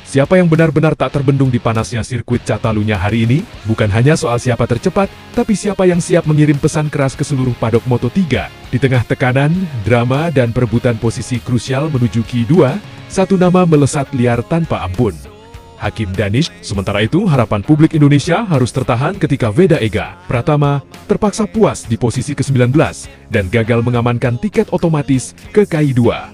Siapa yang benar-benar tak terbendung di panasnya sirkuit Catalunya hari ini? Bukan hanya soal siapa tercepat, tapi siapa yang siap mengirim pesan keras ke seluruh padok Moto3. Di tengah tekanan, drama, dan perebutan posisi krusial menuju Q2, satu nama melesat liar tanpa ampun. Hakim Danish. Sementara itu, harapan publik Indonesia harus tertahan ketika Veda Ega Pratama terpaksa puas di posisi ke-19 dan gagal mengamankan tiket otomatis ke Q2.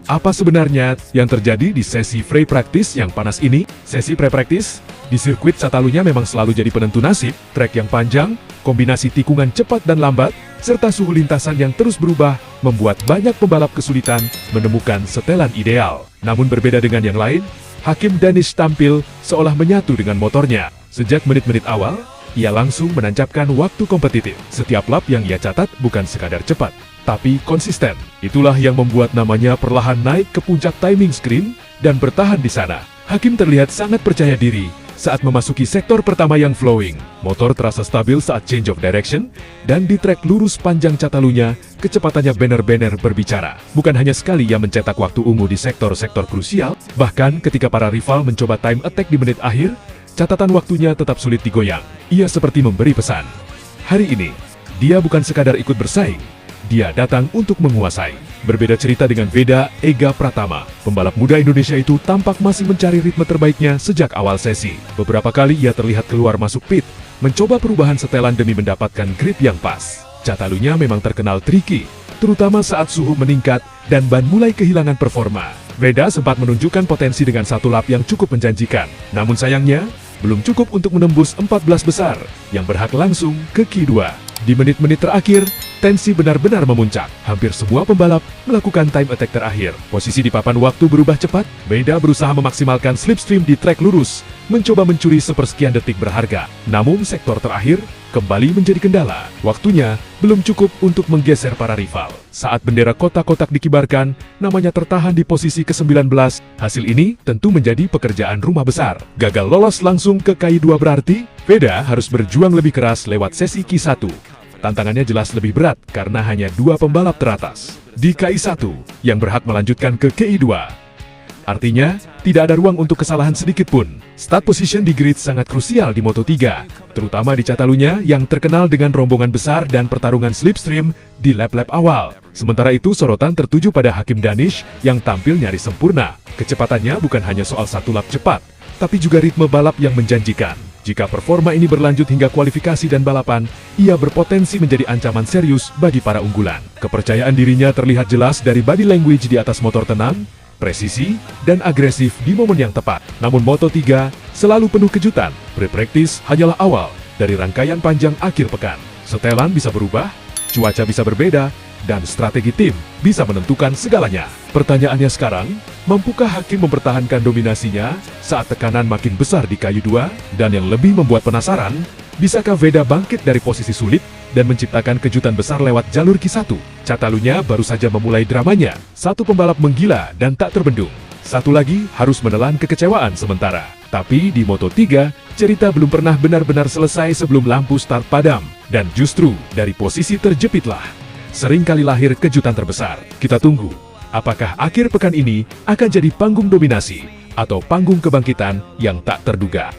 Apa sebenarnya yang terjadi di sesi free practice yang panas ini? Sesi pre-practice di sirkuit Catalunya memang selalu jadi penentu nasib. Trek yang panjang, kombinasi tikungan cepat dan lambat, serta suhu lintasan yang terus berubah membuat banyak pembalap kesulitan menemukan setelan ideal. Namun berbeda dengan yang lain, Hakim Danish tampil seolah menyatu dengan motornya. Sejak menit-menit awal, ia langsung menancapkan waktu kompetitif. Setiap lap yang ia catat bukan sekadar cepat, tapi konsisten. Itulah yang membuat namanya perlahan naik ke puncak timing screen dan bertahan di sana. Hakim terlihat sangat percaya diri saat memasuki sektor pertama yang flowing. Motor terasa stabil saat change of direction, dan di trek lurus panjang Catalunya, kecepatannya benar-benar berbicara. Bukan hanya sekali ia mencetak waktu ungu di sektor-sektor krusial, bahkan ketika para rival mencoba time attack di menit akhir, catatan waktunya tetap sulit digoyang. Ia seperti memberi pesan. Hari ini, dia bukan sekadar ikut bersaing, dia datang untuk menguasai. Berbeda cerita dengan Veda Ega Pratama. Pembalap muda Indonesia itu tampak masih mencari ritme terbaiknya sejak awal sesi. Beberapa kali ia terlihat keluar masuk pit, mencoba perubahan setelan demi mendapatkan grip yang pas. Catalunya memang terkenal tricky, terutama saat suhu meningkat dan ban mulai kehilangan performa. Veda sempat menunjukkan potensi dengan satu lap yang cukup menjanjikan. Namun sayangnya, belum cukup untuk menembus 14 besar yang berhak langsung ke Q2. Di menit-menit terakhir, tensi benar-benar memuncak. Hampir semua pembalap melakukan time attack terakhir. Posisi di papan waktu berubah cepat. Veda berusaha memaksimalkan slipstream di trek lurus, mencoba mencuri sepersekian detik berharga. Namun sektor terakhir kembali menjadi kendala. Waktunya belum cukup untuk menggeser para rival. Saat bendera kotak-kotak dikibarkan, namanya tertahan di posisi ke-19. Hasil ini tentu menjadi pekerjaan rumah besar. Gagal lolos langsung ke Q2 berarti Veda harus berjuang lebih keras lewat sesi Q1. Tantangannya jelas lebih berat karena hanya dua pembalap teratas di Q1 yang berhak melanjutkan ke Q2. Artinya, tidak ada ruang untuk kesalahan sedikit pun. Start position di grid sangat krusial di Moto3, terutama di Catalunya yang terkenal dengan rombongan besar dan pertarungan slipstream di lap-lap awal. Sementara itu, sorotan tertuju pada Hakim Danish yang tampil nyaris sempurna. Kecepatannya bukan hanya soal satu lap cepat, tapi juga ritme balap yang menjanjikan. Jika performa ini berlanjut hingga kualifikasi dan balapan, ia berpotensi menjadi ancaman serius bagi para unggulan. Kepercayaan dirinya terlihat jelas dari body language di atas motor tenang, presisi, dan agresif di momen yang tepat. Namun Moto3 selalu penuh kejutan. Pre-practice hanyalah awal dari rangkaian panjang akhir pekan. Setelan bisa berubah, cuaca bisa berbeda, dan strategi tim bisa menentukan segalanya. Pertanyaannya sekarang, mampukah Hakim mempertahankan dominasinya saat tekanan makin besar di Q2? Dan yang lebih membuat penasaran, bisakah Veda bangkit dari posisi sulit dan menciptakan kejutan besar lewat jalur Q1? Catalunya baru saja memulai dramanya. Satu pembalap menggila dan tak terbendung. Satu lagi harus menelan kekecewaan sementara. Tapi di Moto3, cerita belum pernah benar-benar selesai sebelum lampu start padam. Dan justru dari posisi terjepitlah seringkali lahir kejutan terbesar. Kita tunggu, apakah akhir pekan ini akan jadi panggung dominasi atau panggung kebangkitan yang tak terduga.